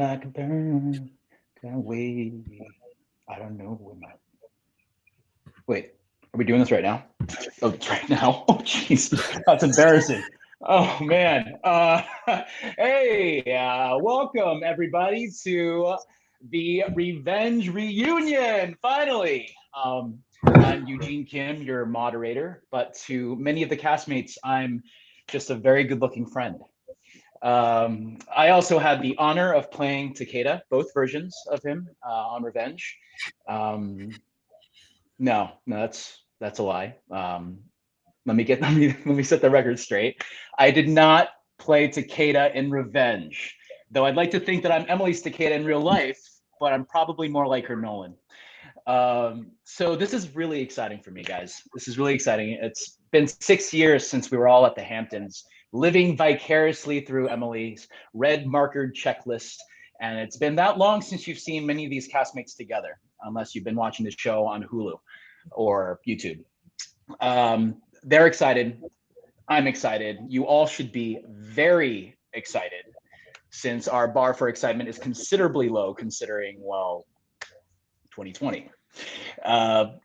like a bird. Can't wait. I don't know when my. Wait, are we doing this right now? Oh, it's right now. Oh, jeez, that's embarrassing. Oh man. Hey, welcome everybody to the Revenge Reunion. Finally. I'm Eugene Kim, your moderator, but to many of the castmates, I'm just a very good-looking friend. I also had the honor of playing Takeda, both versions of him on Revenge. No, that's a lie. Let me set the record straight. I did not play Takeda in Revenge, though I'd like to think that I'm Emily's Takeda in real life, but I'm probably more like her Nolan. So this is really exciting for me, guys. This is really exciting. It's been 6 years since we were all at the Hamptons, living vicariously through Emily's red markered checklist. And it's been that long since you've seen many of these castmates together, unless you've been watching the show on Hulu or YouTube. They're excited. I'm excited. You all should be very excited, since our bar for excitement is considerably low considering, well, 2020.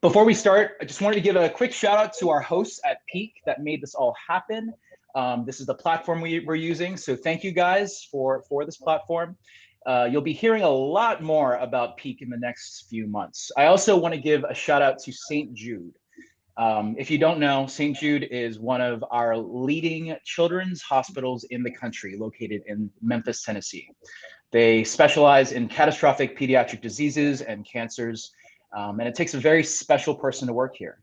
Before we start, I just wanted to give a quick shout out to our hosts at Peak that made this all happen. This is the platform we're using, so thank you guys for this platform. You'll be hearing a lot more about Peak in the next few months. I also want to give a shout out to St. Jude. If you don't know, St. Jude is one of our leading children's hospitals in the country, located in Memphis, Tennessee. They specialize in catastrophic pediatric diseases and cancers, and it takes a very special person to work here.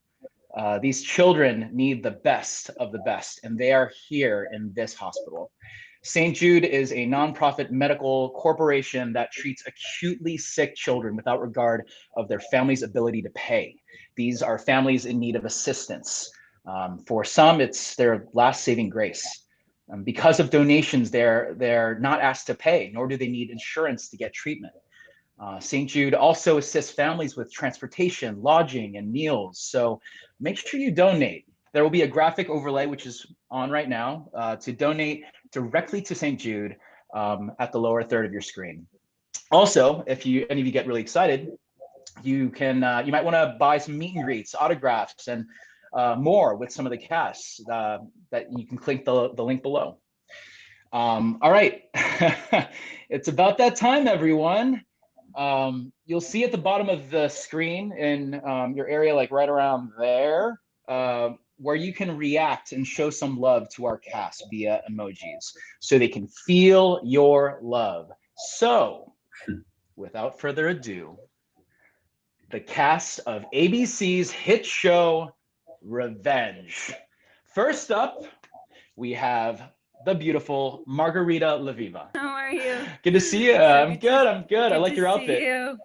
These children need the best of the best, and they are here in this hospital. St. Jude is a nonprofit medical corporation that treats acutely sick children without regard of their family's ability to pay. These are families in need of assistance. For some, it's their last saving grace. Because of donations, they're not asked to pay, nor do they need insurance to get treatment. St. Jude also assists families with transportation, lodging, and meals. So make sure you donate. There will be a graphic overlay, which is on right now, to donate directly to St. Jude at the lower third of your screen. Also, if any of you get really excited, you might want to buy some meet and greets, autographs, and more with some of the casts that you can click the link below. All right, it's about that time, everyone. You'll see at the bottom of the screen in your area, like right around there, where you can react and show some love to our cast via emojis, so they can feel your love. So, without further ado, the cast of ABC's hit show, Revenge. First up, we have the beautiful Margarita Levieva. How are you? Good to see you. I'm good. I like your outfit. You.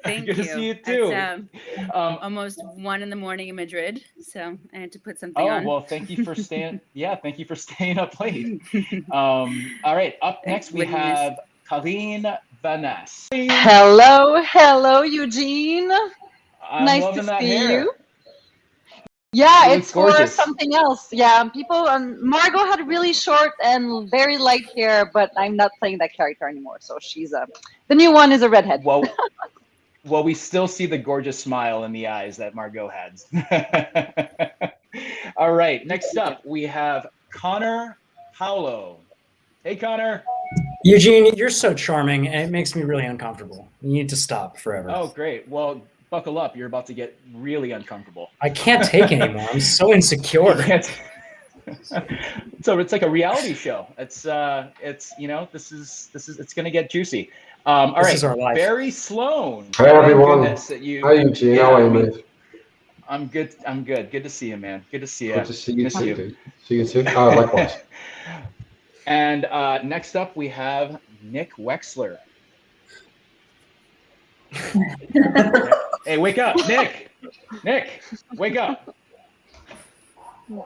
Thank good you. To see you too. It's almost 1 in the morning in Madrid, so I had to put something on. Oh, well, thank you for staying. Yeah, thank you for staying up late. All right, up next we have Karine Vanasse. Hello, Eugene. I'm nice loving to that see hair. you. Yeah, It it's looks gorgeous. For something else. Yeah, people. Margot had really short and very light hair, but I'm not playing that character anymore. So she's the new one is a redhead. Well, we still see the gorgeous smile in the eyes that Margot has. All right, next up we have Connor Paolo. Hey, Connor. Eugene, you're so charming, and it makes me really uncomfortable. You need to stop forever. Oh, great. Well, buckle up. You're about to get really uncomfortable. I can't take anymore. I'm so insecure. So it's like a reality show. It's you know, this is it's gonna get juicy. All right, is our life. Barry Sloane. Hi everyone. Hi Eugene. How are you, mate? I'm good. Good to see you, man. Good to see you. Good to see you too. See you too. Likewise. And next up we have Nick Wechsler. Hey, wake up, Nick. Nick, wake up.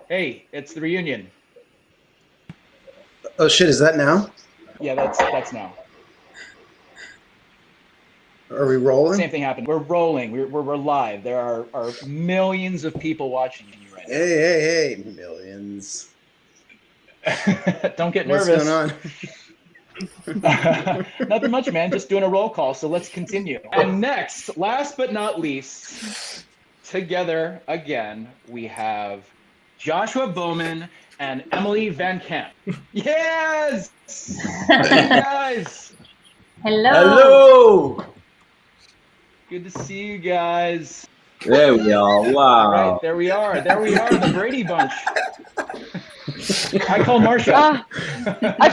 Hey, it's the reunion. Oh shit, is that now? Yeah, that's now. Are we rolling? Same thing happened. We're rolling. We're live. There are millions of people watching you right now. Hey, millions. Don't get nervous. What's going on? Nothing much, man. Just doing a roll call. So let's continue. And next, last but not least, together again, we have Joshua Bowman and Emily VanCamp. Yes! Hey guys! Hello. Hello. Good to see you guys. There we are. Wow. Right, there we are. There we are, the Brady Bunch. I call Marsha. I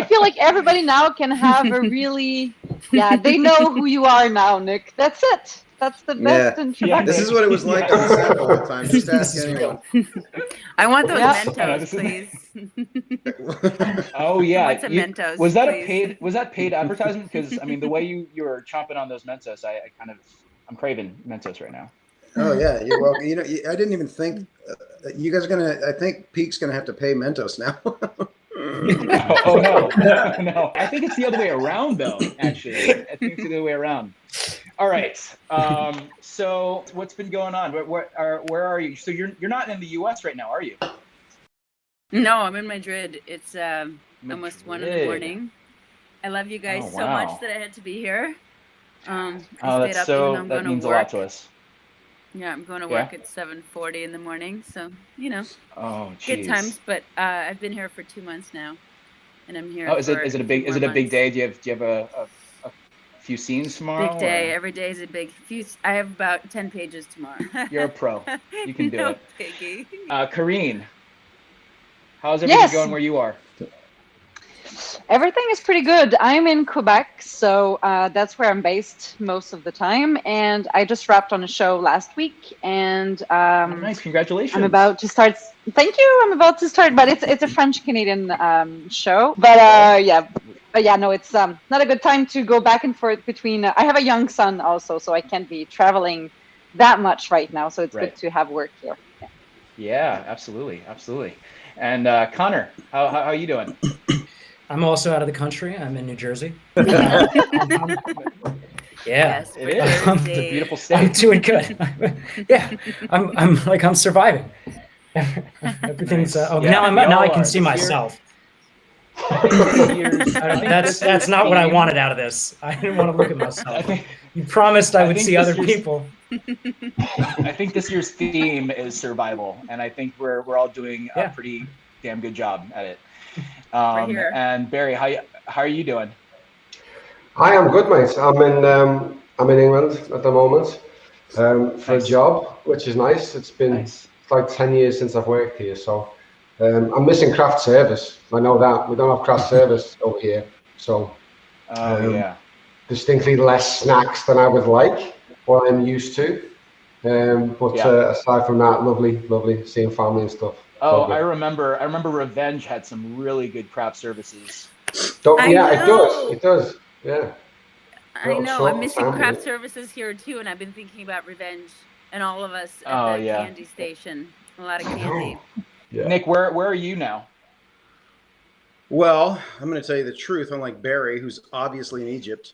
feel like everybody now can have a really, they know who you are now, Nick. That's it. That's the best introduction. This is what it was like on set all the time. Just ask anyone. I want those Yeah. Mentos, please. Oh yeah. I want some Mentos, was that please. was that paid advertisement? Because I mean, the way you were chomping on those Mentos, I'm craving Mentos right now. Oh yeah, you're welcome. You know, I didn't even think you guys are gonna. I think Peak's gonna have to pay Mentos now. Oh no, no. I think it's the other way around, though. Actually, I think it's the other way around. All right. So what's been going on? Where are you? So you're not in the U.S. right now, are you? No, I'm in Madrid. It's almost 1 in the morning. I love you guys so much that I had to be here. I stayed up even though I'm that going means to a work. lot to us. Yeah, I'm going to work at 7:40 in the morning. So, you know, Oh, good geez. times. But I've been here for 2 months now, and I'm here. Oh, is it a big months. day? Do you have a few scenes tomorrow? Big day. or- Every day is a big few. I have about 10 pages tomorrow. You're a pro. You can do no, it. Piggy. Karine, how's everything going where you are? Everything is pretty good. I'm in Quebec, so that's where I'm based most of the time. And I just wrapped on a show last week, and Nice, congratulations. I'm about to start. Thank you. I'm about to start, but it's a French Canadian show. But no, it's not a good time to go back and forth between. I have a young son also, so I can't be traveling that much right now. So it's good to have work here. Yeah, absolutely, absolutely. And Connor, how are you doing? I'm also out of the country. I'm in New Jersey. Yes, It is. It's a beautiful state. I'm doing good. Yeah, I'm surviving. Everything's. Now I can see myself. That's not what I wanted out of this. I didn't want to look at myself. You promised I would see other people. I think this year's theme is survival, and I think we're all doing a pretty damn good job at it. And Barry, how are you doing? I am good, mate. I'm in England at the moment for a job, which is nice. It's been like 10 years since I've worked here, so I'm missing craft service. I know that we don't have craft service over here, so distinctly less snacks than I would like, what I'm used to. Aside from that, lovely seeing family and stuff. Oh, I remember Revenge had some really good craft services. It does. Yeah. I know. I'm missing craft services here too, and I've been thinking about Revenge and all of us at the candy station. A lot of candy. Yeah. Nick, where are you now? Well, I'm going to tell you the truth. Unlike Barry, who's obviously in Egypt.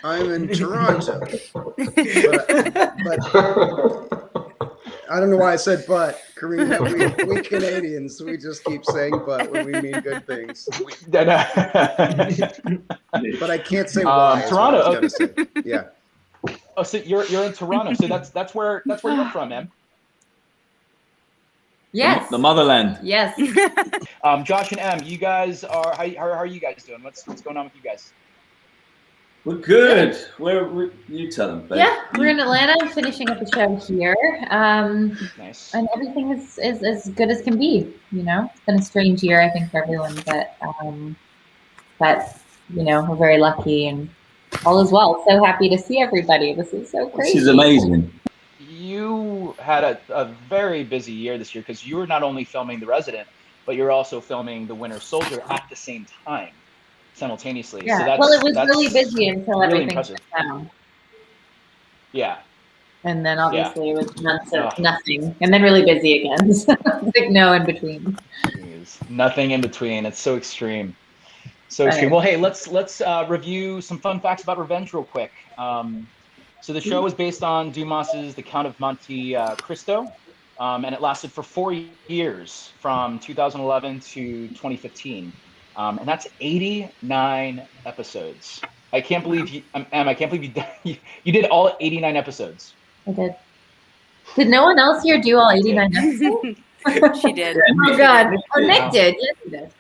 I'm in Toronto, but I don't know why I said but. Karine, we Canadians, we just keep saying but when we mean good things. But I can't say why. Toronto. I was gonna say. Yeah. Oh, so you're in Toronto. So that's where you're from, Em. Yes. The motherland. Yes. Josh and Em, you guys are how are you guys doing? What's going on with you guys? We're good. You tell them, babe. Yeah, we're in Atlanta. I'm finishing up the show here. Nice. And everything is as good as can be. You know, it's been a strange year, I think, for everyone, but you know, we're very lucky and all is well. So happy to see everybody. This is so crazy. She's amazing. You had a very busy year this year because you were not only filming The Resident, but you're also filming The Winter Soldier at the same time, simultaneously. Yeah. So that's, well, it was really busy until really everything impressive. shut down. Yeah. And then obviously it was months of nothing, and then really busy again. So like no in between. Nothing in between. It's so extreme. So extreme. Well, hey, let's review some fun facts about Revenge real quick. So the show was based on Dumas's The Count of Monte Cristo, and it lasted for 4 years, from 2011 to 2015, and that's 89 episodes. I can't believe you, Em. I can't believe you did all 89 episodes. I did. Did no one else here do all 89 episodes? She did. Oh God! Oh, Nick did. Yes, he did.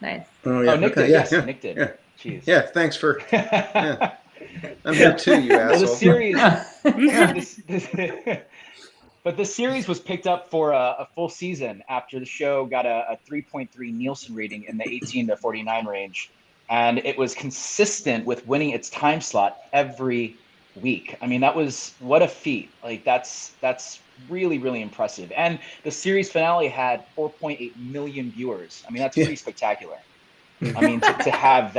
Nice. Oh yeah. Nick did. Yes, Nick did. Yeah. Jeez. Yeah. Thanks for. Yeah. I'm here too, you asshole. Well, the series. But the series was picked up for a full season after the show got a 3.3 Nielsen rating in the 18 to 49 range, and it was consistent with winning its time slot every week. I mean, what a feat. Like that's really, really impressive. And the series finale had 4.8 million viewers. I mean, that's pretty spectacular. I mean, to have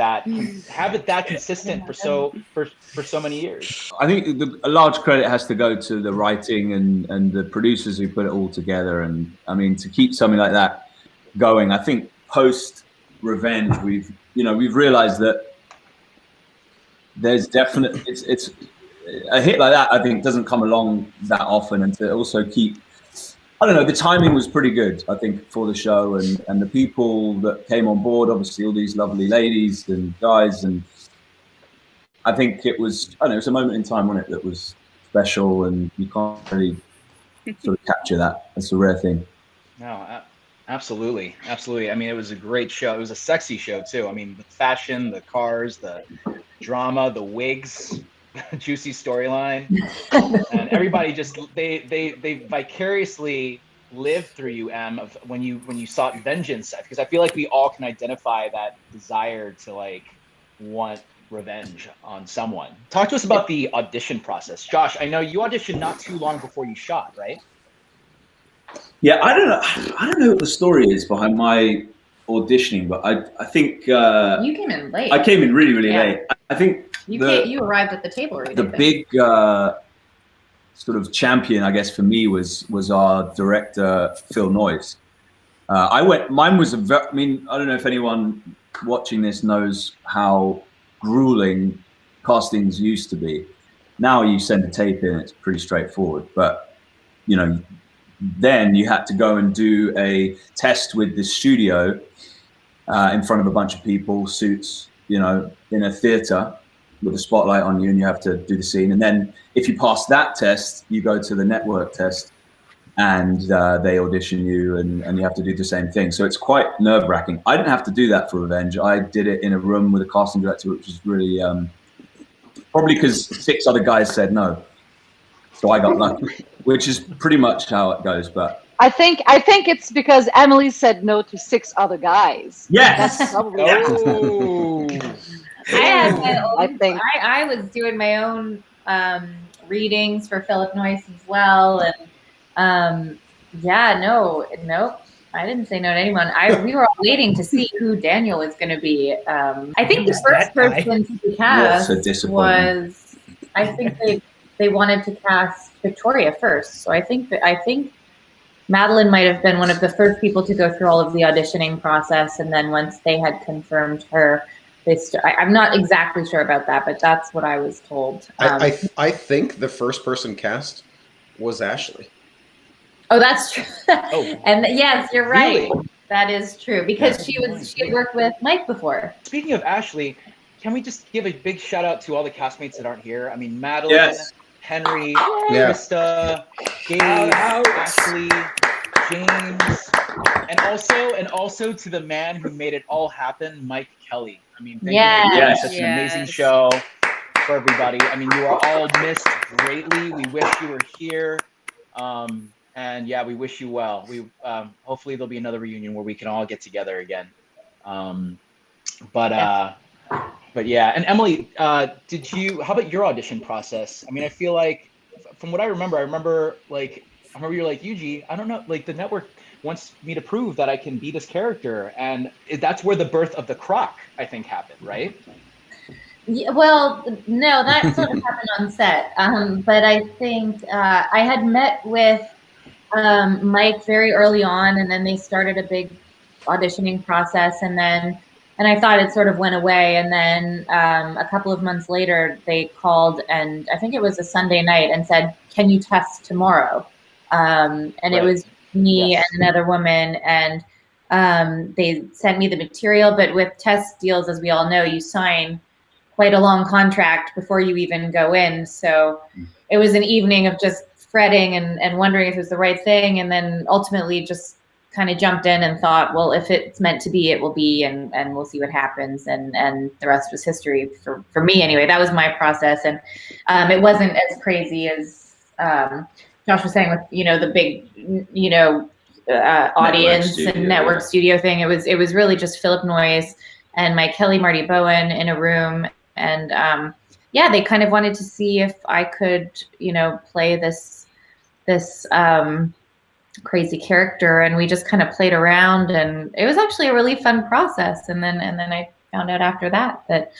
it that consistent for so many years. I think a large credit has to go to the writing and the producers who put it all together. And I mean, to keep something like that going, I think post Revenge, we've realized that there's definitely it's a hit like that. I think doesn't come along that often, and to also keep. I don't know, the timing was pretty good, I think, for the show, and the people that came on board, obviously all these lovely ladies and guys, and I think it was, it was a moment in time, wasn't it, that was special, and you can't really sort of capture that. It's a rare thing. No, absolutely. Absolutely. I mean, it was a great show. It was a sexy show too. I mean, the fashion, the cars, the drama, the wigs, juicy storyline, and everybody just they vicariously lived through you, Em, of when you sought vengeance, because I feel like we all can identify that desire to like want revenge on someone. Talk to us about the audition process. Josh, I know you auditioned not too long before you shot, right? Yeah, I don't know what the story is behind my auditioning, but I think you came in late. I came in really late. I think you arrived at the table already. The big sort of champion, I guess, for me was our director Phil Noyes. Mine was I mean, I don't know if anyone watching this knows how grueling castings used to be. Now you send a tape in, it's pretty straightforward, but then you had to go and do a test with the studio in front of a bunch of people, suits, in a theater with a spotlight on you, and you have to do the scene. And then if you pass that test, you go to the network test, and they audition you, and you have to do the same thing. So it's quite nerve-wracking. I didn't have to do that for Revenge. I did it in a room with a casting director, which was really probably because 6 other guys said no. So I got lucky, which is pretty much how it goes. But I think it's because Emily said no to 6 other guys. Yes. That's probably I was doing my own readings for Philip Noyce as well, and I didn't say no to anyone. We were all waiting to see who Daniel was going to be. I think the first person to be cast was, I think they wanted to cast Victoria first. So I think Madeline might have been one of the first people to go through all of the auditioning process, and then once they had confirmed her, I'm not exactly sure about that, but that's what I was told. I think the first person cast was Ashley. Oh, that's true. Oh. And yes, you're right. Really? That is true, because she had worked with Mike before. Speaking of Ashley, can we just give a big shout out to all the castmates that aren't here? I mean, Madeline, Henry, Krista, Gabe, Ashley, James, and also to the man who made it all happen, Mike Kelly. I mean, thank you for doing such an amazing show for everybody. I mean, you are all missed greatly. We wish you were here. And yeah, we wish you well. We hopefully there'll be another reunion where we can all get together again. But yeah, and Emily, how about your audition process? I mean, I feel like from what I remember you're like, Eugene, I don't know, like the network wants me to prove that I can be this character, and that's where the birth of the Croc, I think, happened, right? Yeah, well, no, that sort of happened on set. But I think I had met with Mike very early on, and then they started a big auditioning process, and then And I thought it sort of went away. And then a couple of months later, they called, and I think it was a Sunday night, and said, "Can you test tomorrow?" And it was me and another woman, and they sent me the material. But with test deals, as we all know, you sign quite a long contract before you even go in. So it was an evening of just fretting and wondering if it was the right thing. And then ultimately just kind of jumped in and thought, well, if it's meant to be, it will be, and we'll see what happens. And the rest was history for me anyway. That was my process. And it wasn't as crazy as Josh was saying with, the big, audience and network studio thing. It was really just Philip Noyce and my Kelly Marty Bowen in a room. And they kind of wanted to see if I could, play this crazy character, and we just kind of played around, and it was actually a really fun process. And then I found out after that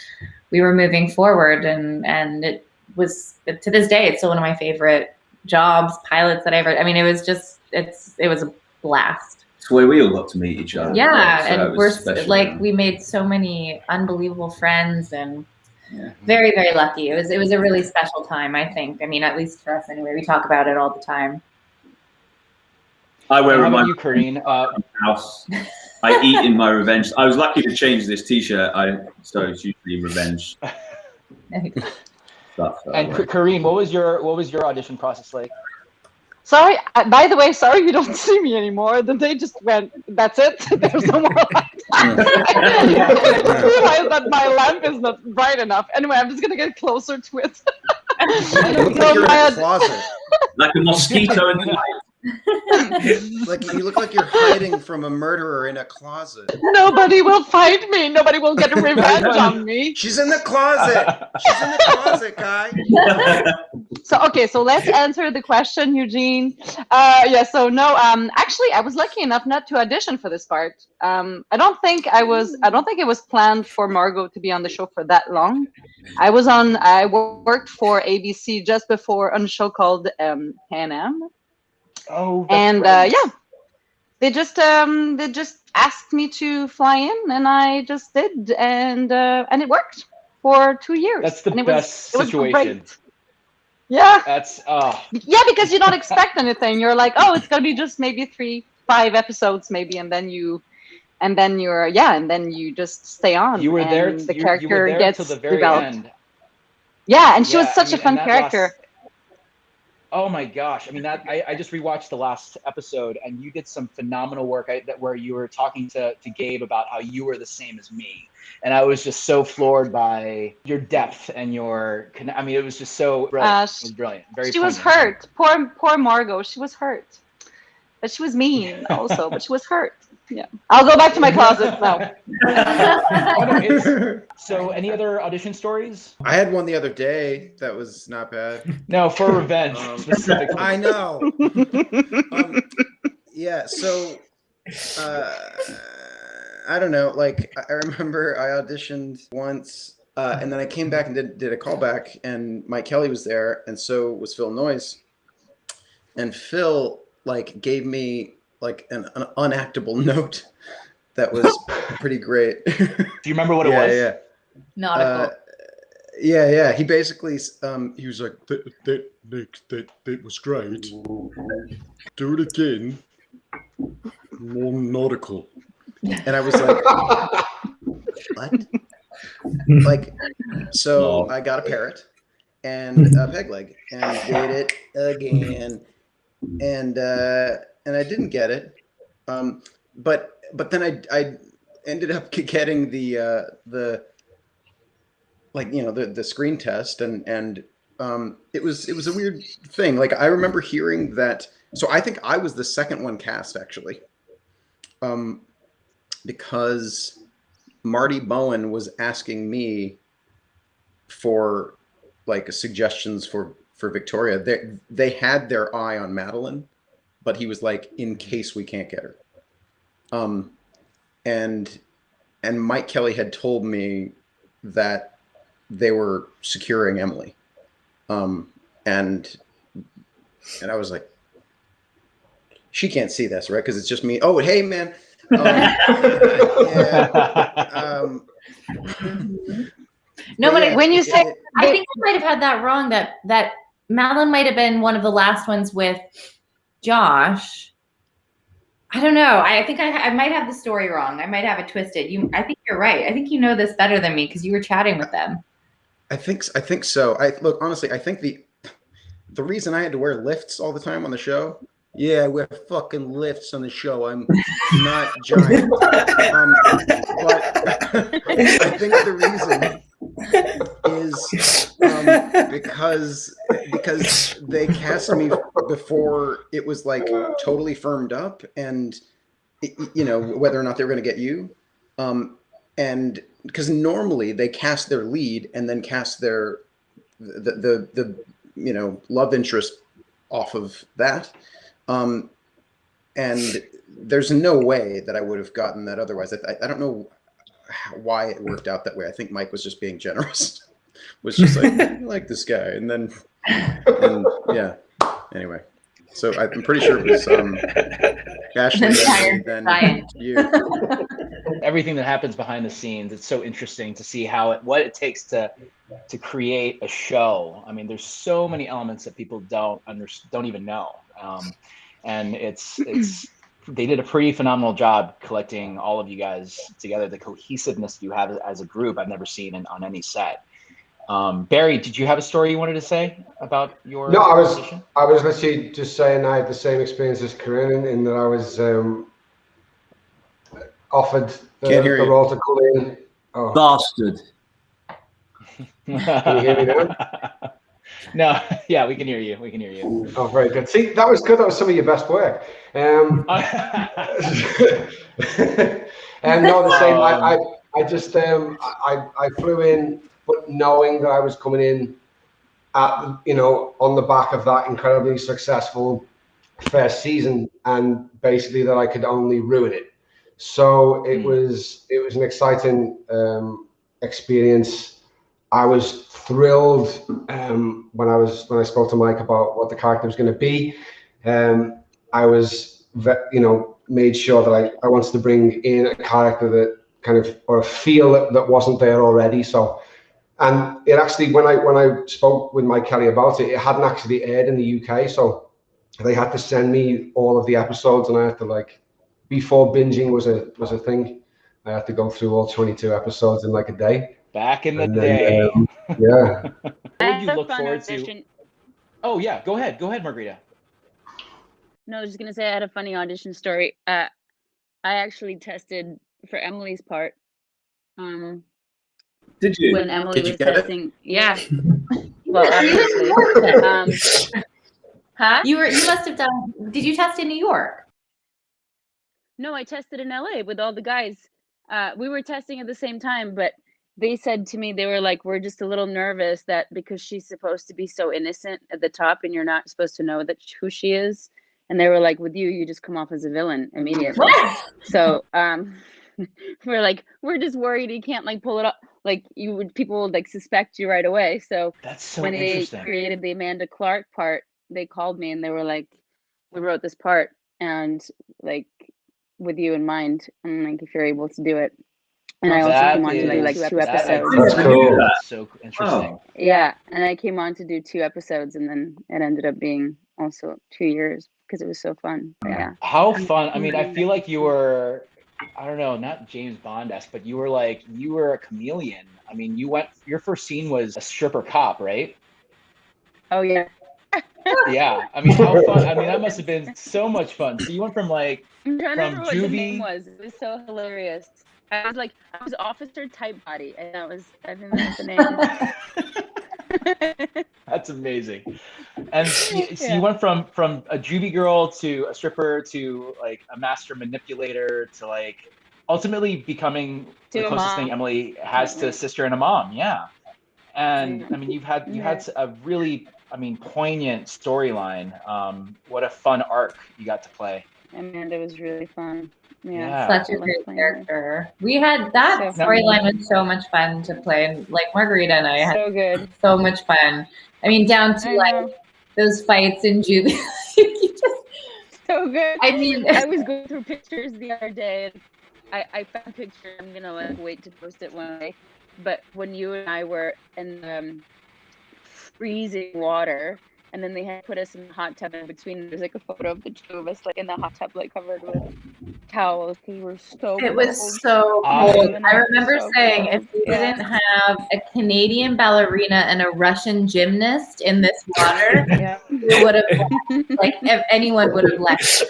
we were moving forward, and it was, to this day, it's still one of my favorite jobs, pilots that I ever. I mean, it was a blast. It's where we all got to meet each other. Yeah, so and we're special, we made so many unbelievable friends, and very, very lucky. It was a really special time, I think. I mean, at least for us anyway. We talk about it all the time. I wear How my about you, Karine? house. I eat in my revenge. I was lucky to change this T-shirt. So it's usually revenge stuff. And Karine, what was your audition process like? Sorry, by the way, sorry you don't see me anymore. Then they just went, that's it. There's no more light. I realized that my lamp is not bright enough. Anyway, I'm just going to get closer to it. You look like you're in a closet. Like a mosquito in the night. Like you look like you're hiding from a murderer in a closet. Nobody will find me. Nobody will get revenge on me. She's in the closet. She's in the closet, guy. So let's answer the question, Eugene. Actually, I was lucky enough not to audition for this part. I don't think it was planned for Margot to be on the show for that long. I worked for ABC just before on a show called Painel. Oh, and they just asked me to fly in, and I just did, and it worked for 2 years. That's the best situation. Yeah. That's because you don't expect anything. You're like, oh, it's gonna be just maybe 3-5 episodes, maybe, and then you just stay on. You were there. The character gets till the very developed. end. Yeah, and she was such a fun character. Oh my gosh! I mean, I just rewatched the last episode, and you did some phenomenal work. Where you were talking to Gabe about how you were the same as me, and I was just so floored by your depth and your. I mean, it was just so brilliant. It was brilliant. Very. She was hurt. Poor Margot. She was hurt, but she was mean also. But she was hurt. Yeah. I'll go back to my closet now. So, any other audition stories? I had one the other day that was not bad. No, for revenge specifically. I know. So I don't know. Like, I remember I auditioned once, and then I came back and did a callback, and Mike Kelly was there, and so was Phil Noyce. And Phil gave me an unactable note that was pretty great. Do you remember what it was? Yeah. Nautical. Yeah. He basically, he was like, that was great. Do it again. More nautical. And I was like, what? So I got a parrot and a peg leg and did it again. And I didn't get it, but then I ended up getting the screen test, and it was a weird thing. Like, I remember hearing that. So I think I was the second one cast, actually, because Marty Bowen was asking me for suggestions for Victoria. They had their eye on Madeline, but he was like, in case we can't get her. And Mike Kelly had told me that they were securing Emily. And I was like, she can't see this, right? Because it's just me. Oh, hey, man, No, but when you say, I think I might have had that wrong. That Madeline might have been one of the last ones with Josh. I don't know. I think I might have the story wrong. I might have it twisted. I think you're right. I think you know this better than me because you were chatting with them. I think so. Look, honestly, I think the reason I had to wear lifts all the time on the show. Yeah, I wear fucking lifts on the show. I'm not giant. But I think the reason is because they cast me before it was like totally firmed up, and whether or not they were going to get you, and because normally they cast their lead and then cast the love interest off of that. And there's no way that I would have gotten that otherwise. I don't know why it worked out that way. I think Mike was just being generous. Was just like, I like this guy. And yeah, anyway. So I'm pretty sure it was Ashley and then you. Everything that happens behind the scenes, it's so interesting to see what it takes to create a show. I mean, there's so many elements that people don't even know. And they did a pretty phenomenal job collecting all of you guys together. The cohesiveness you have as a group, I've never seen on any set. Barry, did you have a story you wanted to say about your? No, I was literally just saying I had the same experience as Karine in that I was offered the role to come in. Oh. Bastard. Can you hear me now? No, yeah, we can hear you. We can hear you. Oh, very good. See, that was good. That was some of your best work. And no, the same. I just I flew in, but knowing that I was coming in at on the back of that incredibly successful first season, and basically that I could only ruin it. So it was an exciting experience. I was thrilled when I spoke to Mike about what the character was going to be. I was, made sure that I wanted to bring in a character that kind of, or a feel that wasn't there already. So, and it actually, when I spoke with Mike Kelly about it, it hadn't actually aired in the UK. So they had to send me all of the episodes, and I had to before binging was a thing, I had to go through all 22 episodes in like a day. Back in the day. Yeah. What would you look forward to? Oh yeah, go ahead, Margarita. No, I was just gonna say I had a funny audition story. I actually tested for Emily's part. Did you? When Emily was testing, yeah. Well, obviously. Huh? You must have done. Did you test in New York? No, I tested in LA with all the guys. We were testing at the same time, but they said to me, they were like, we're just a little nervous that because she's supposed to be so innocent at the top and you're not supposed to know who she is. And they were like, with you just come off as a villain immediately. So we're like, we're just worried you can't pull it up. People would suspect you right away. So that's so when they created the Amanda Clark part, they called me and they were like, we wrote this part and with you in mind, and if you're able to do it. And I also came on to do 2 episodes. That's cool. That's so interesting. Yeah, and I came on to do 2 episodes, and then it ended up being also 2 years because it was so fun. Yeah. How fun! I mean, I feel like you were, I don't know, not James Bond-esque, but you were a chameleon. I mean, your first scene was a stripper cop, right? Oh yeah. Yeah. I mean, how fun! I mean, that must have been so much fun. So you went from I'm trying to remember what the name juvie. was. It was so hilarious. I was officer type body, and I think that's the name. That's amazing. And so you went from a juvie girl to a stripper to a master manipulator to ultimately becoming the closest thing Emily has to a sister and a mom. Yeah. And I mean, you had a really, poignant storyline. What a fun arc you got to play. Amanda was really fun. Yeah. Such a great character. We had that storyline was so much fun to play. Margarita and I had so much fun. I mean, down to those fights in juvie. so good. I mean, I was going through pictures the other day, and I found a picture. I'm gonna like wait to post it one day. But when you and I were in freezing water, and then they had put us in the hot tub in between. There's like a photo of the two of us like in the hot tub, like covered with towels. We were so it cold. was so cold. I remember saying if we didn't have a Canadian ballerina and a Russian gymnast in this water, we would have like if anyone would have left.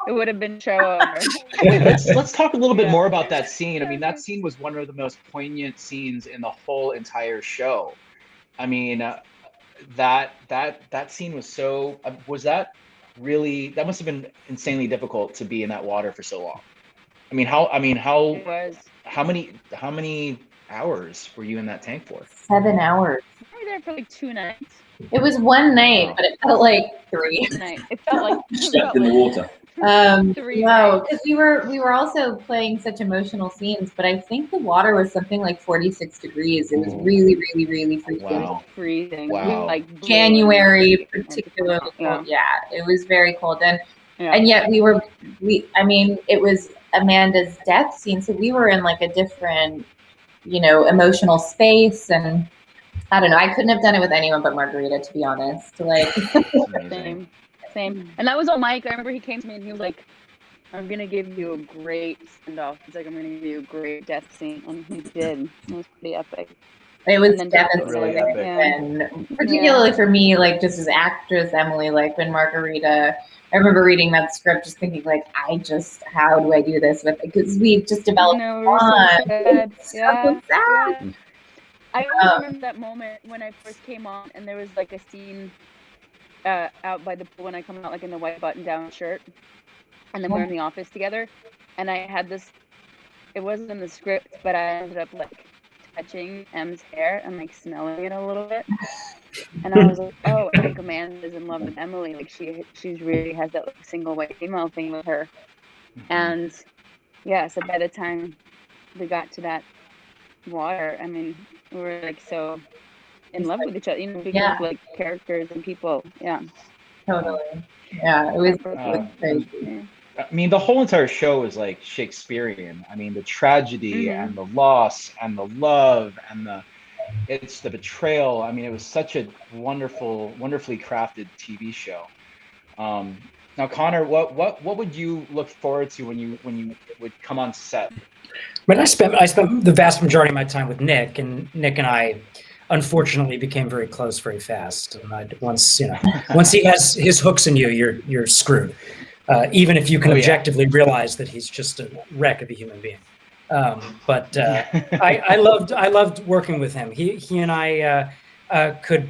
It would have been show over. Wait, let's talk a little bit more about that scene. I mean, that scene was one of the most poignant scenes in the whole entire show. I mean, that scene was so. Was that really? That must have been insanely difficult to be in that water for so long. I mean, how It was. how many hours were you in that tank for? 7 hours. We were there for like 2 nights. It was one night, but it felt like 3. It felt like Stepped in the water. No, because we were also playing such emotional scenes, but I think the water was something like 46 degrees. It was really, really, really freezing. Wow. Freezing. Wow. Like January, particularly cold. Yeah, it was very cold, and yet I mean, it was Amanda's death scene, so we were in like a different, emotional space, and I don't know. I couldn't have done it with anyone but Margarita, to be honest. Like, Same. And that was all Mike. I remember he came to me and he was like, I'm going to give you a great send-off. He's like, I'm going to give you a great death scene. And he did. It was pretty epic. It was definitely really epic. And particularly for me, like, just as actress, Emily, like, when Margarita, I remember reading that script just thinking, like, how do I do this with, because we've just developed sad. So sad. I always remember that moment when I first came on and there was like a scene out by the pool when I come out like in the white button-down shirt, and then we're in the office together, and I had this. It wasn't in the script, but I ended up like touching M's hair and like smelling it a little bit, and I was like, oh, I think Amanda's in love with Emily. Like she's really has that like single white female thing with her, and so by the time we got to that water, I mean, we were like so in love with each other, because like characters and people. Totally. Yeah, it was crazy. I mean, the whole entire show is like Shakespearean. I mean, the tragedy and the loss and the love and the betrayal. I mean, it was such a wonderfully crafted TV show. Now, Connor, what would you look forward to when you would come on set? But I spent the vast majority of my time with Nick, and Nick and I unfortunately became very close very fast. And once he has his hooks in you, you're screwed. Even if you can objectively realize that he's just a wreck of a human being. But I loved working with him. He and I could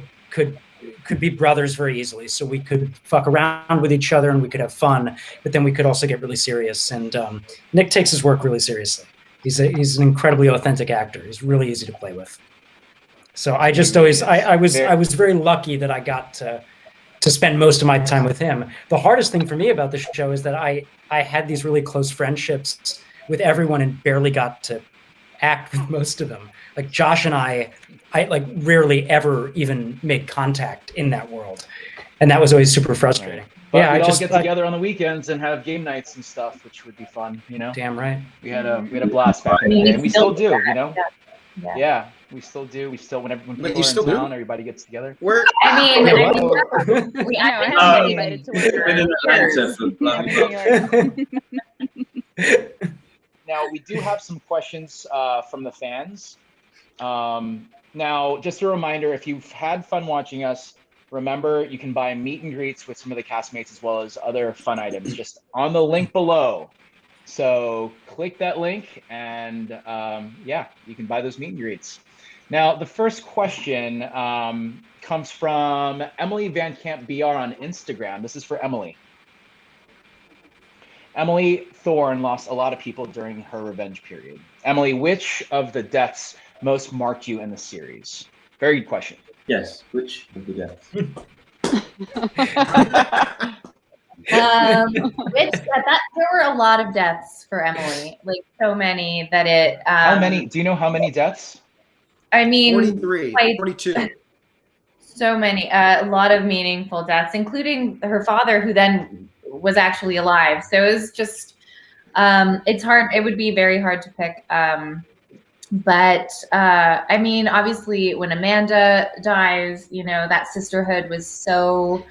be brothers very easily. So we could fuck around with each other and we could have fun, but then we could also get really serious. And Nick takes his work really seriously. He's an incredibly authentic actor. He's really easy to play with. So I just always I was very lucky that I got to spend most of my time with him. The hardest thing for me about the show is that I had these really close friendships with everyone and barely got to act with most of them. Like Josh and I like rarely ever even made contact in that world, and that was always super frustrating. But we'd all get together on the weekends and have game nights and stuff, which would be fun, Damn right. We had a blast back in the day, and we still do, Yeah, we still do. When people are in town, everybody gets together. We're. I mean, we I have invited to Now we do have some questions from the fans. Now, just a reminder, if you've had fun watching us, remember you can buy meet and greets with some of the castmates as well as other fun items just on the link below. So click that link and you can buy those meet and greets. Now, the first question comes from Emily VanCamp BR on Instagram. This is for Emily. Emily Thorne lost a lot of people during her revenge period. Emily, which of the deaths most marked you in the series? Very good question. Yes, which of the deaths? There were a lot of deaths for Emily, like so many that it. How many? Do you know how many deaths? I mean, 43, 42. So many, a lot of meaningful deaths, including her father, who then was actually alive. So it was just, it's hard. It would be very hard to pick. But I mean, obviously, when Amanda dies, you know, that sisterhood was so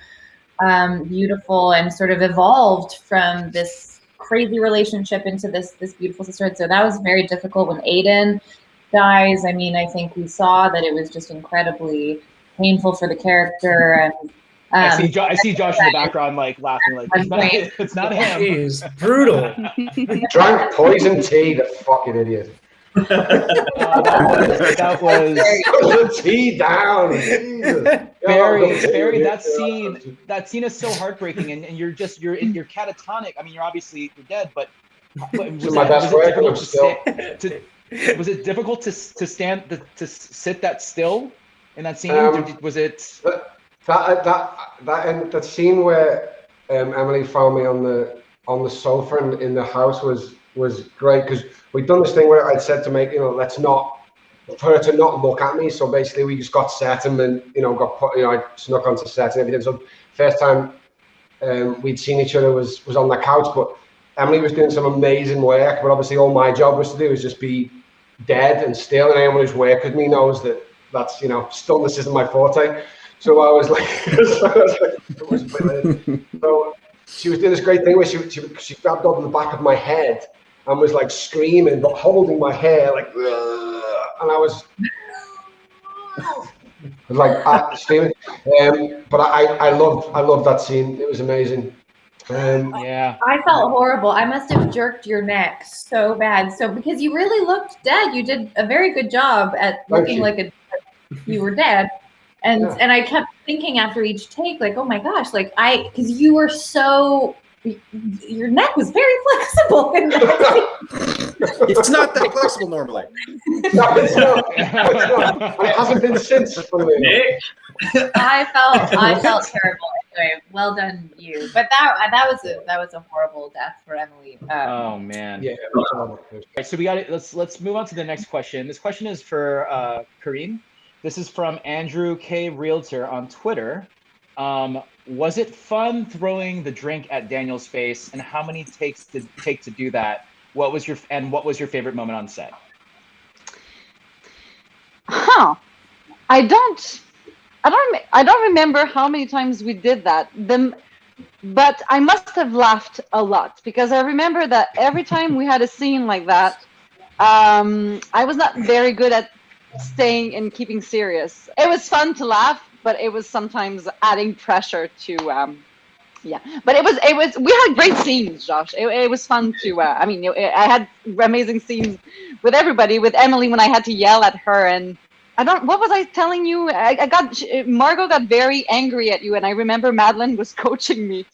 beautiful and sort of evolved from this crazy relationship into this beautiful sisterhood. So that was very difficult. When Aiden dies, I mean, I think we saw that it was just incredibly painful for the character. And I see Josh in the background, like laughing, like it's not him. He's brutal. Drank poison tea, the fucking idiot. That was the tea down. Barry, that scene is so heartbreaking, and you're catatonic. I mean, you're dead, but was it difficult to sit that still in that scene? Was it that scene where Emily found me on the sofa in the house was great, because we'd done this thing where I'd said to make, for her to not look at me. So basically we just got set and then, I snuck onto set and everything. So first time we'd seen each other was on the couch, but Emily was doing some amazing work, but obviously all my job was to do is just be dead and still, and anyone who's worked with me knows that's, stillness isn't my forte. So I was like, it was brilliant. So she was doing this great thing where she grabbed onto the back of my head and was like screaming, but holding my hair like, and I was like screaming. But I loved that scene. It was amazing. Yeah. I felt horrible. I must have jerked your neck so bad. So because you really looked dead, you did a very good job at looking like you were dead. And yeah. And I kept thinking after each take, like, oh my gosh, like because you were so, your neck was very flexible. It's not that flexible normally. No, it's not. It hasn't been since. I felt terrible. Anyway, well done, you. But that was a horrible death for Emily. Oh man. Yeah. All right, so we got it. Let's move on to the next question. This question is for Karine. This is from Andrew K. Realtor on Twitter. Was it fun throwing the drink at Daniel's face, and how many takes did it take to do that? What was your favorite moment on set? I don't remember how many times we did that. But I must have laughed a lot, because I remember that every time we had a scene like that, I was not very good at staying and keeping serious. It was fun to laugh, but it was sometimes adding pressure to but it was we had great scenes, Josh. It was fun to I had amazing scenes with everybody, with Emily when I had to yell at her, and what was I telling you? Margot got very angry at you, and I remember Madeline was coaching me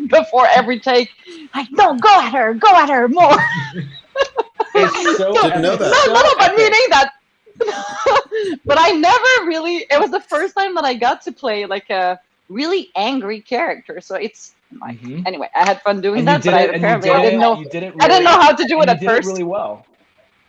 before every take. Like, no, go at her more. It's so didn't know that. No, but meaning that. But I never really. It was the first time that I got to play like a really angry character. So it's like, anyway, I had fun doing that. But I didn't know. I didn't know how to do it at first. Really well.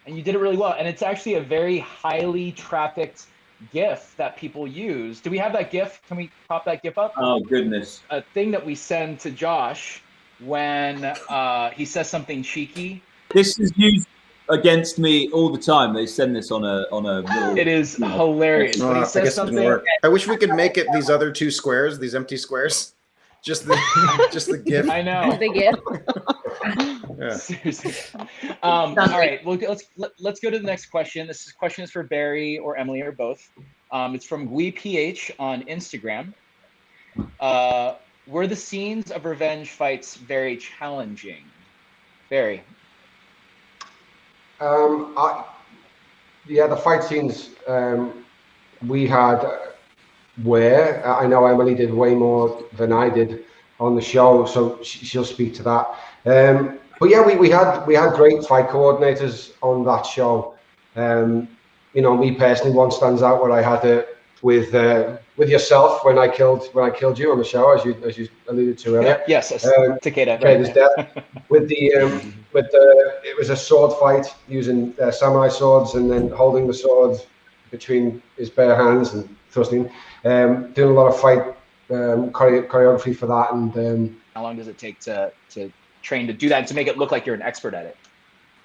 And you did it really well. And it's actually a very highly trafficked GIF that people use. Do we have that GIF? Can we pop that GIF up? Oh goodness! A thing that we send to Josh when he says something cheeky. This is used against me all the time. They send this on a little, it is hilarious. When he says something. I wish we could make it these other two squares, these empty squares. Just the GIF. I know. The GIF. Yeah. Seriously. All right. Well, let's go to the next question. This question is for Barry or Emily or both. It's from GuiPH on Instagram. Were the scenes of revenge fights very challenging? Barry. The fight scenes we had where I know Emily did way more than I did on the show, so she'll speak to that. But yeah, we had great fight coordinators on that show. Me personally, one stands out where I had it with yourself when I killed you on the show, as you alluded to earlier. Yes, Takeda. Takeda's death. With it was a sword fight using samurai swords and then holding the sword between his bare hands and thrusting. Doing a lot of fight choreography for that. And how long does it take to train to do that and to make it look like you're an expert at it?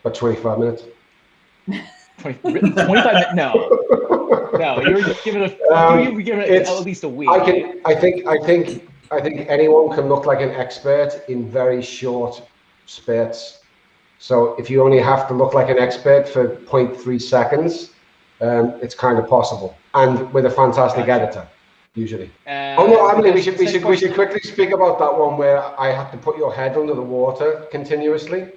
about 25 minutes. 25 minutes? No, you're giving it at least a week. I think anyone can look like an expert in very short spurts. So if you only have to look like an expert for 0.3 seconds, it's kind of possible, and with a fantastic editor, usually. Oh no, Emily, we should quickly speak about that one where I had to put your head under the water continuously.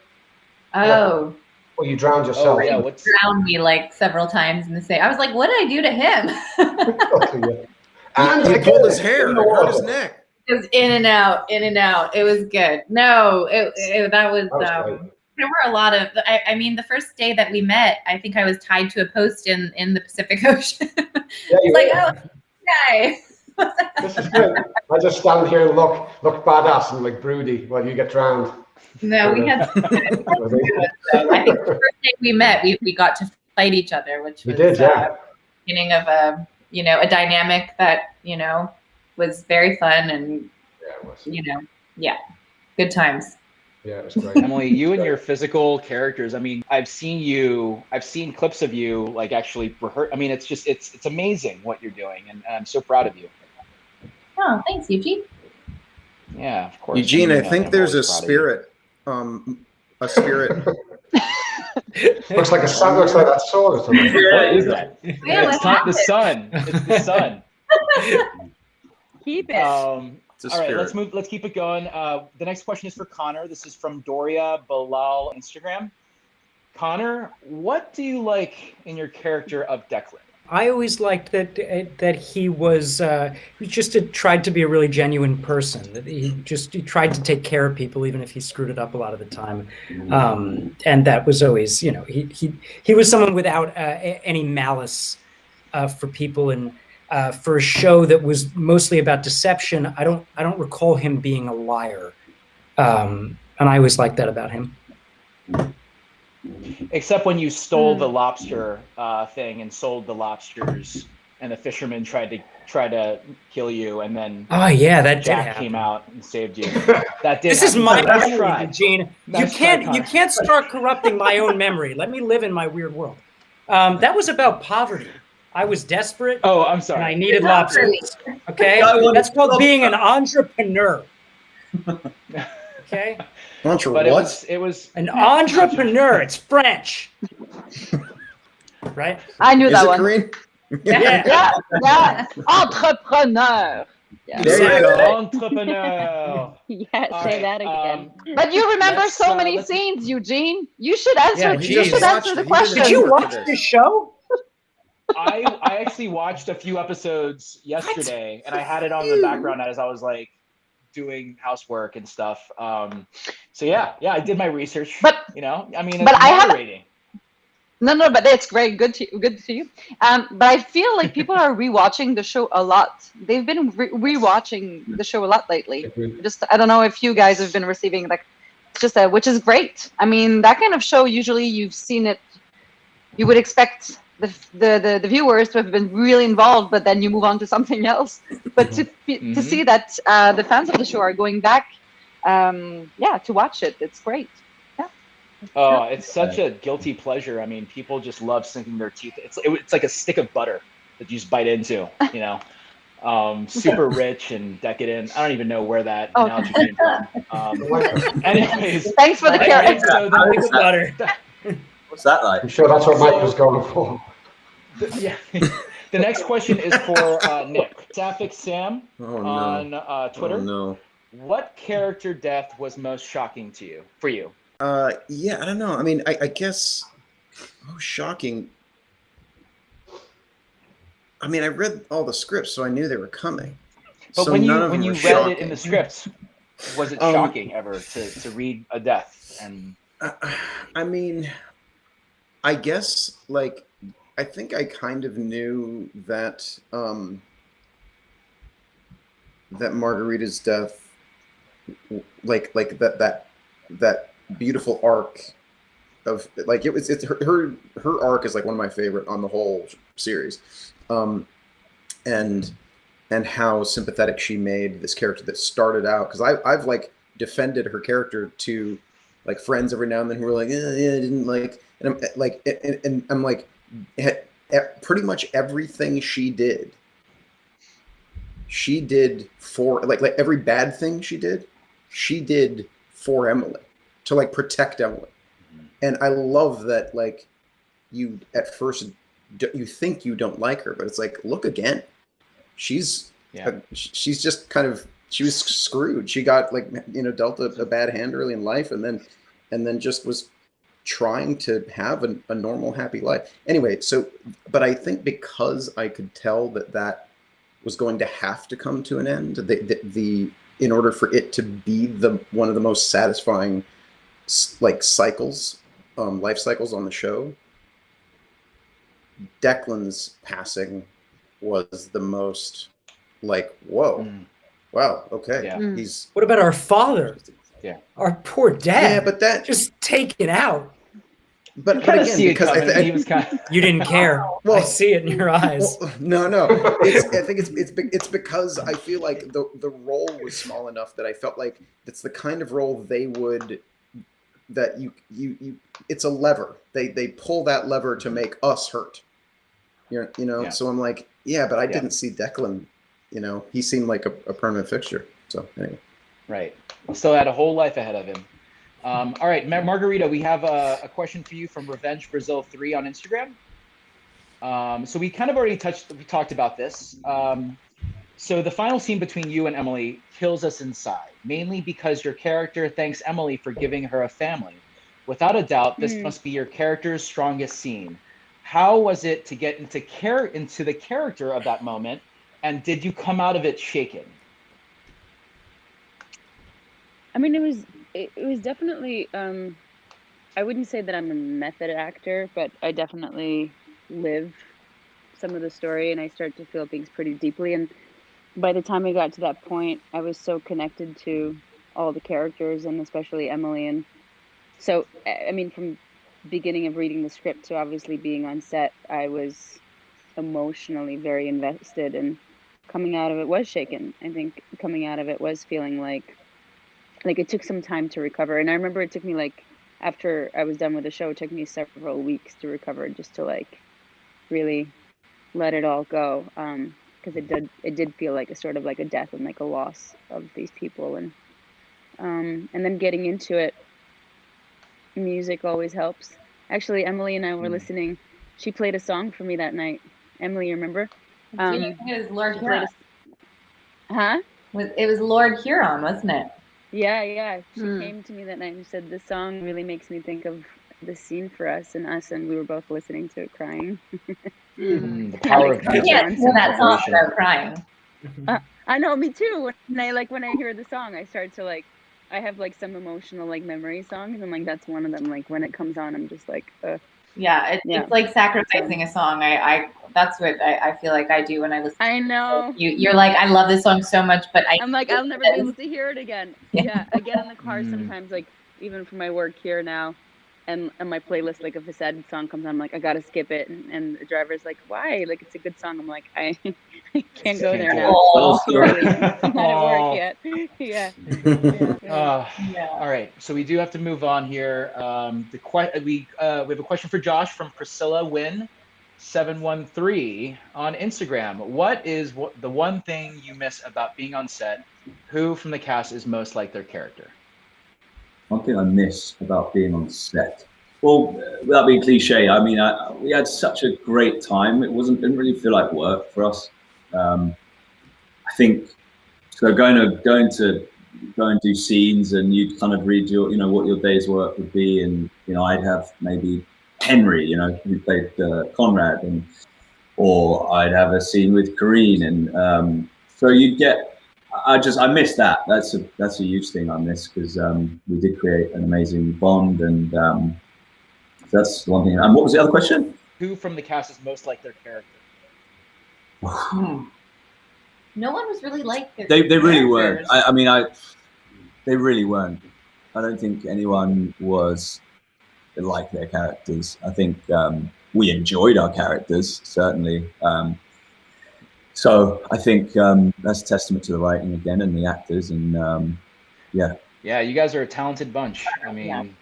Oh. Well, you drowned yourself. Oh, yeah, drowned me like several times in the same. I was like, what did I do to him? And he pulled his hair, hurt his neck. It was in and out, in and out. It was good. No, that was there were a lot of, I mean, the first day that we met, I think I was tied to a post in the Pacific Ocean. Yeah, it's like, oh, guy. This is good. I just stand here and look badass and like broody while you get drowned. No, we had. I think the first day we met, we got to fight each other, which was beginning of a dynamic that was very fun and good times. Yeah, it was great. Emily, you and your physical characters. I mean, I've seen clips of you like actually rehearse. I mean, it's amazing what you're doing, and I'm so proud of you. Oh, thanks, Eugene. Yeah, of course. Eugene, I think there's a spirit. A spirit. looks like that sword or something. What is that? Yeah, it's not the sun. It's the sun. Keep it. All right, let's keep it going. The next question is for Connor. This is from Doria Bilal Instagram. Connor, what do you like in your character of Declan? I always liked that he was tried to be a really genuine person. That he tried to take care of people, even if he screwed it up a lot of the time. And that was always, he was someone without any malice for people. And for a show that was mostly about deception, I don't recall him being a liar. And I always liked that about him. Except when you stole the lobster thing and sold the lobsters, and the fisherman tried to kill you, and then Jack came out and saved you. That did. This is my memory, Eugene. You can't start corrupting my own memory. Let me live in my weird world. That was about poverty. I was desperate. Oh, I'm sorry. And I needed lobsters. Okay, that's called being an entrepreneur. Okay. But it was an entrepreneur. It's French, right? I knew that one. Karine? Yeah. Entrepreneur. Yeah. There you go. Entrepreneur. Yeah, say that again. But you remember so many scenes, Eugene. You should answer. You should answer the question. Did you watch this show? I actually watched a few episodes yesterday, and I had it on the background as I was like doing housework and stuff. So I did my research. But I mean, but I have moderating. No, but that's great. Good to you. But I feel like people are rewatching the show a lot. They've been rewatching the show a lot lately. I don't know if you guys have been receiving which is great. I mean, that kind of show, usually you've seen it. You would expect the viewers to have been really involved, but then you move on to something else. But to see that the fans of the show are going back, to watch it, it's great. Yeah. Oh, it's such a guilty pleasure. I mean, people just love sinking their teeth. It's like a stick of butter that you just bite into. Super rich and decadent. I don't even know where that analogy came from. Anyways, thanks for the carrot. So the butter. What's that like? I'm sure that's what Mike was going for. The next question is for Nick. Sapphic Sam on Twitter. Oh, no. What character death was most shocking for you? I don't know. I mean, I guess shocking. I mean, I read all the scripts, so I knew they were coming. But so when you read shocking. it in the scripts, was it shocking ever to read a death? And I mean, I guess I think I kind of knew that that Margarita's death, that beautiful arc of it's her arc is like one of my favorite on the whole series, and and how sympathetic she made this character that started out. Because I've like defended her character to like friends every now and then who were like, yeah, I didn't like, and I'm like, and I'm like, pretty much everything she did for like every bad thing she did for Emily, to like protect Emily. And I love that, like, you at first you think you don't like her, but it's like, look again, she's just kind of, she was screwed. She got like, you know, dealt a bad hand early in life, and then just was trying to have a normal, happy life. Anyway, so, but I think because I could tell that was going to have to come to an end, in order for it to be one of the most satisfying like cycles, life cycles on the show, Declan's passing was the most like, whoa, wow, okay. Yeah. He's. What about our father? Yeah. Our poor dad. Yeah, but that just taken out. But again, because he was kind of... You didn't care. Well, I see it in your eyes. Well, no. I think it's because I feel like the role was small enough that I felt like it's the kind of role they would, that you it's a lever. They pull that lever to make us hurt. You know. Yeah. So I'm like, yeah, but I didn't see Declan. You know, he seemed like a permanent fixture. So anyway. Right. Still had a whole life ahead of him. All right, Margarita, we have a question for you from Revenge Brazil 3 on Instagram. So we kind of already talked about this. So the final scene between you and Emily kills us inside, mainly because your character thanks Emily for giving her a family. Without a doubt, this must be your character's strongest scene. How was it to get into the character of that moment, and did you come out of it shaken? I mean, it was definitely, I wouldn't say that I'm a method actor, but I definitely live some of the story, and I start to feel things pretty deeply. And by the time I got to that point, I was so connected to all the characters, and especially Emily. And so, I mean, from beginning of reading the script to obviously being on set, I was emotionally very invested, and coming out of it was shaken. I think coming out of it was feeling like it took some time to recover. And I remember it took me, like, after I was done with the show, it took me several weeks to recover, just to like really let it all go. Because it did feel like a sort of like a death and like a loss of these people. And then getting into it, music always helps. Actually, Emily and I were listening. She played a song for me that night. Emily, you remember? It was Lord Huron. Huh? It was Lord Huron, wasn't it? Yeah. She came to me that night and said, "This song really makes me think of the scene for us," and we were both listening to it, crying. The power of music. Yeah, that song without crying. I know, me too. When I hear the song, I start to like, I have like some emotional like memory songs, and like that's one of them. Like when it comes on, I'm just like, Yeah, it's like sacrificing a song. I that's what I feel like I do when I listen. I know. You're like, I love this song so much, but I'm like, I'll never be able to hear it again. Yeah, I get in the car sometimes, like even for my work here now, and my playlist, like if a sad song comes on, I'm like, I gotta skip it, and the driver's like, why? Like it's a good song. I'm like, I can't go there now. I'm not at work yet. Yeah. All right, so we do have to move on here. We have a question for Josh from Priscilla Wynn 713 on Instagram. What is the one thing you miss about being on set? Who from the cast is most like their character? One thing I miss about being on set. Well, without being cliche, I mean, we had such a great time. It didn't really feel like work for us. I think so. Going to do scenes, and you'd kind of read your, what your day's work would be, and I'd have maybe Henry, who played Conrad, or I'd have a scene with Karine, and so you'd get. I miss that. That's a huge thing I miss, because we did create an amazing bond, and that's one thing. And what was the other question? Who from the cast is most like their character? No one was really like this. They really weren't. They really weren't. I don't think anyone was like their characters. I think we enjoyed our characters, certainly. So I think that's a testament to the writing again and the actors, and Yeah, you guys are a talented bunch. I mean,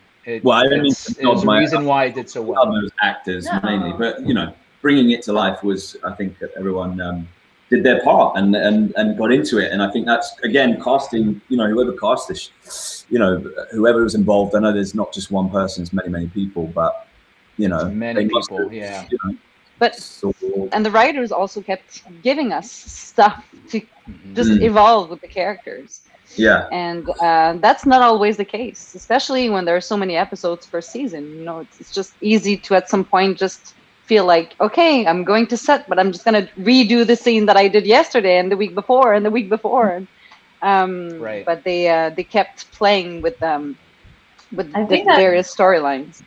well, I don't mean there's a reason why it did so well. Those actors mainly, but bringing it to life was, I think, that everyone did their part and got into it, and I think that's again casting. Whoever cast this, whoever was involved. I know there's not just one person; it's many people, but many people, yeah. But and the writers also kept giving us stuff to just evolve with the characters. Yeah. And that's not always the case, especially when there are so many episodes per season. It's just easy to at some point just feel like, okay, I'm going to set, but I'm just going to redo the scene that I did yesterday and the week before and the week before. Right. But they kept playing with the various storylines.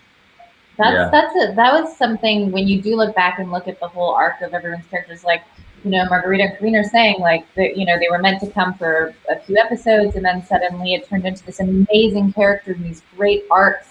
That was something when you do look back and look at the whole arc of everyone's characters, like, Margarita and Karine are saying, like, they were meant to come for a few episodes, and then suddenly it turned into this amazing character and these great arcs.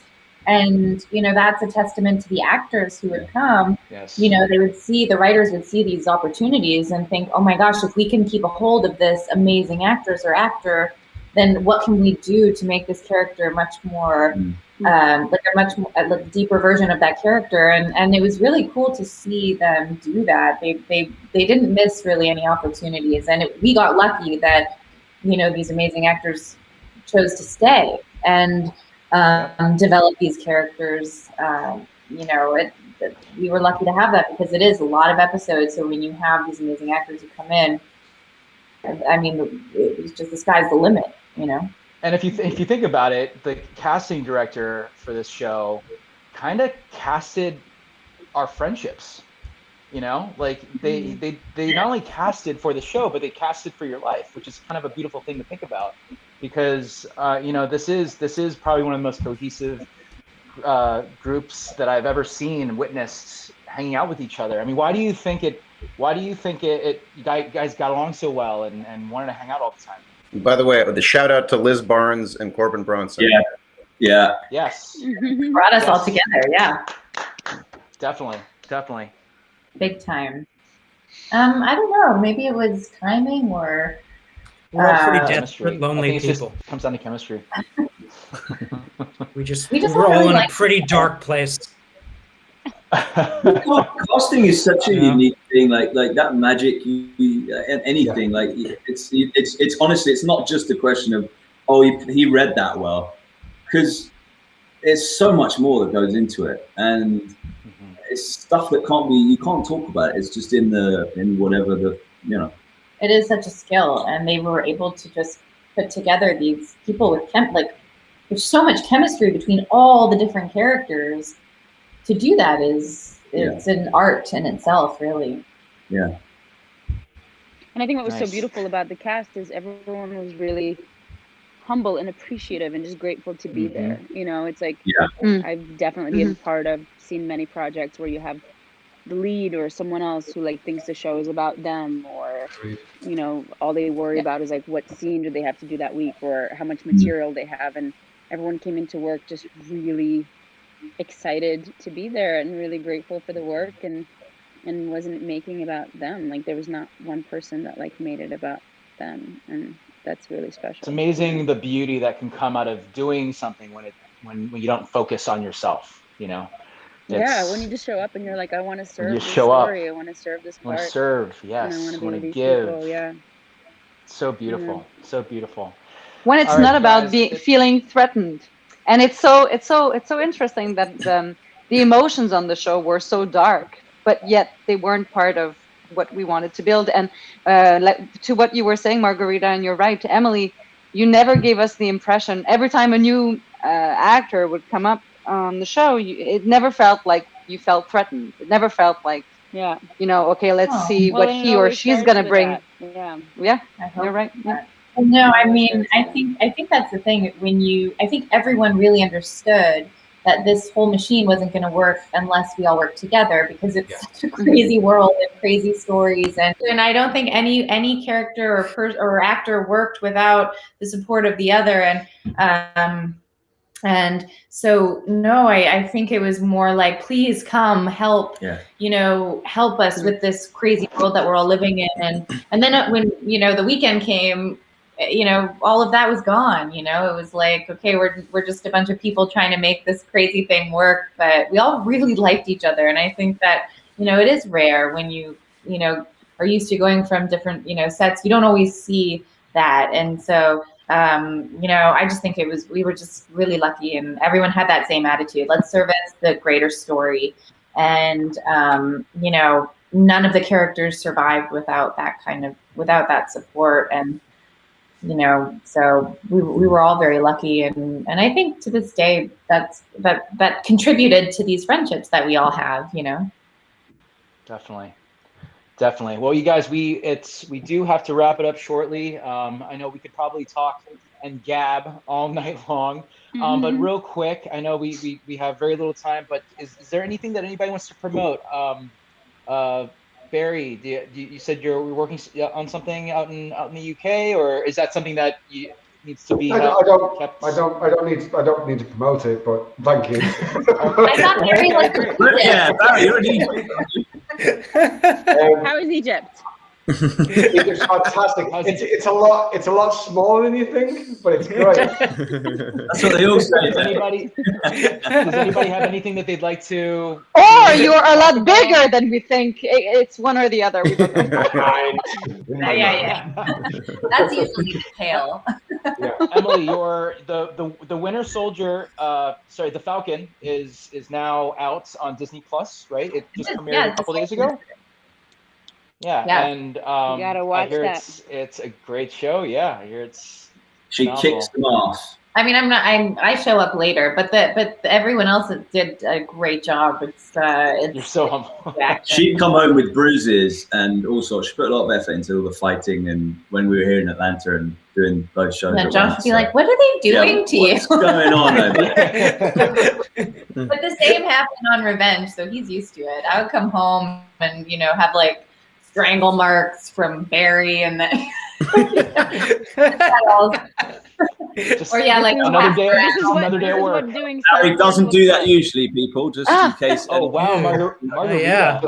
And, that's a testament to the actors who would come. Yes. The writers would see these opportunities and think, oh my gosh, if we can keep a hold of this amazing actress or actor, then what can we do to make this character much more like a much more, deeper version of that character, and it was really cool to see them do that. They didn't miss really any opportunities, and we got lucky that these amazing actors chose to stay and develop these characters. We were lucky to have that because it is a lot of episodes. So when you have these amazing actors who come in, I mean, it was just the sky's the limit, And if you think about it, the casting director for this show kind of casted our friendships. Like they not only casted for the show, but they casted for your life, which is kind of a beautiful thing to think about, because this is probably one of the most cohesive groups that I've ever seen and witnessed hanging out with each other. I mean, why do you think it you guys got along so well and wanted to hang out all the time? By the way, the shout out to Liz Barnes and Corbin Bronson. Yeah. Yes. Brought us all together. Yeah. Definitely. Big time. I don't know. Maybe it was timing or. We're all pretty desperate, lonely people. It comes down to chemistry. We're all in a pretty dark place. Casting is such a unique thing, like that magic, anything. Like it's honestly, it's not just a question of, he read that well, because there's so much more that goes into it, and it's stuff that you can't talk about it. It's just in whatever It is such a skill, and they were able to just put together these people with there's so much chemistry between all the different characters. To do that it's an art in itself, really. Yeah. And I think what was so beautiful about the cast is everyone was really humble and appreciative and just grateful to be there. It's like I've definitely been part of seen many projects where you have the lead or someone else who thinks the show is about them, or all they worry about is what scene do they have to do that week or how much material they have, and everyone came into work just really excited to be there and really grateful for the work and wasn't making about them. There was not one person that made it about them, and that's really special. It's amazing the beauty that can come out of doing something when you don't focus on yourself. When you just show up and you're like, I want to serve this story, I want to serve this part. I want to serve, yes. I want to give. People, So beautiful, so beautiful. When it's not about feeling threatened. And it's so interesting that the emotions on the show were so dark, but yet they weren't part of what we wanted to build. And to what you were saying, Margarita, and you're right, to Emily, you never gave us the impression, every time a new actor would come up on the show, it never felt like you felt threatened. It never felt like, okay, let's see what he or she's going to bring. Yeah, you're right. Yeah. No, I mean, I think that's the thing. I think everyone really understood that this whole machine wasn't going to work unless we all work together, because it's such a crazy world and crazy stories, and I don't think any character or actor worked without the support of the other. And And so, no, I think it was more like, please come help, you know, help us with this crazy world that we're all living in. And then when, you know, the weekend came, you know, all of that was gone. You know, it was like, okay, we're just a bunch of people trying to make this crazy thing work, but we all really liked each other. And I think that, you know, it is rare when you know, are used to going from different, you know, sets. You don't always see that. And so, you know, I just think we were just really lucky, and everyone had that same attitude. Let's service the greater story. And, you know, none of the characters survived without that support. And, you know, so we were all very lucky. And I think to this day, that contributed to these friendships that we all have, you know? Definitely. Well, you guys, we do have to wrap it up shortly. I know we could probably talk and gab all night long, but real quick, I know we have very little time, but is there anything that anybody wants to promote? Barry, you said you're working on something out in the UK, or is that something that needs to be? I don't need to promote it, but thank you. I got Barry like, yeah, Barry, you're in Egypt. How is Egypt? It's fantastic. It's a lot smaller than you think, but it's great. That's what they all say. Does anybody have anything that they'd like to? Or you're a lot bigger than we think. It's one or the other. Yeah. That's usually the tale. Emily, the Winter Soldier, sorry, the Falcon is now out on Disney Plus, right? It just premiered a couple days ago. Yeah, and you gotta watch I hear that. it's a great show. Yeah, I hear it's. She phenomenal. kicks some ass. I mean, I show up later, but everyone else did a great job. You're so humble. She'd come home with bruises and all sorts. She put a lot of effort into all the fighting, and when we were here in Atlanta and doing both shows. And Josh would be like, "What are they doing to you? What's going on over there?" But the same happened on Revenge, so he's used to it. I would come home and, you know, have like strangle marks from Barry, and then or yeah, like another day at work. Barry doesn't do that usually, people, just in case. Oh wow, Margarita. Yeah.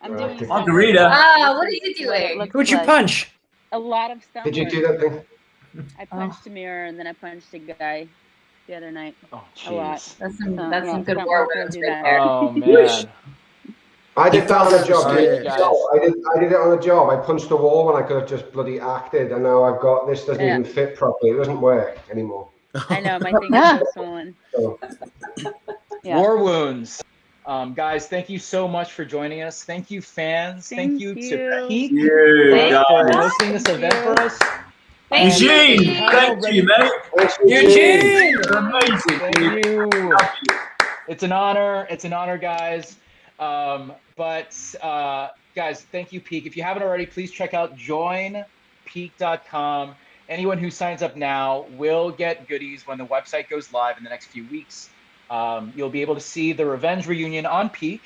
I'm doing Margarita. What are you doing? Who'd you punch? A lot of stuff. Did you do that thing? I punched a mirror, and then I punched a guy the other night. Oh, a lot. That's some good don't war wanna words do right that. there. Oh man. I did that on a job. Sorry, I did it on a job. I punched a wall when I could have just bloody acted, and now I've got this doesn't even fit properly. It doesn't work anymore. I know, my thing is so swollen. So. Yeah. War wounds. Guys, thank you so much for joining us. Thank you, fans. Thank you to Pete for hosting this event for us. Eugene, thank you, mate. Eugene, you're amazing. Thank you. It's an honor, guys. Guys, thank you, Peak. If you haven't already, please check out joinpeak.com. Anyone who signs up now will get goodies when the website goes live in the next few weeks. You'll be able to see the Revenge reunion on Peak,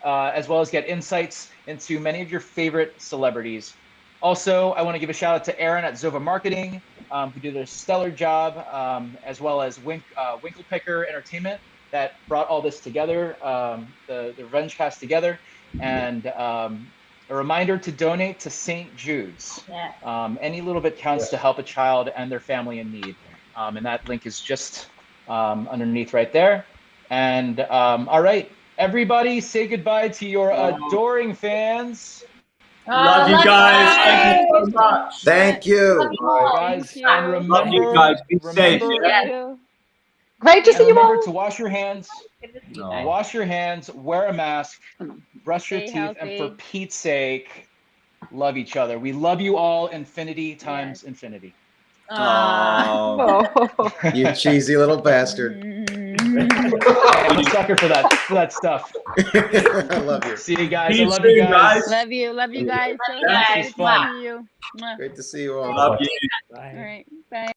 as well as get insights into many of your favorite celebrities. Also, I want to give a shout out to Aaron at Zova Marketing, who did a stellar job, as well as WinklePicker Entertainment that brought all this together, the Revenge cast together, and a reminder to donate to St. Jude's. Any little bit counts to help a child and their family in need, and that link is just underneath right there. And all right, everybody, say goodbye to your adoring fans. Love you guys. Thank you so much. Thank you. Guys, and remember, love you guys. Be safe. Great to see you all. Remember to wash your hands. Wash your hands, wear a mask, brush your teeth, and for Pete's sake, love each other. We love you all infinity times infinity. Oh. You cheesy little bastard. I'm a sucker for that stuff. I love you. See you guys. I love you guys. Love you guys. So This is fun. see you. Great to see you all. Love you. All right. Bye.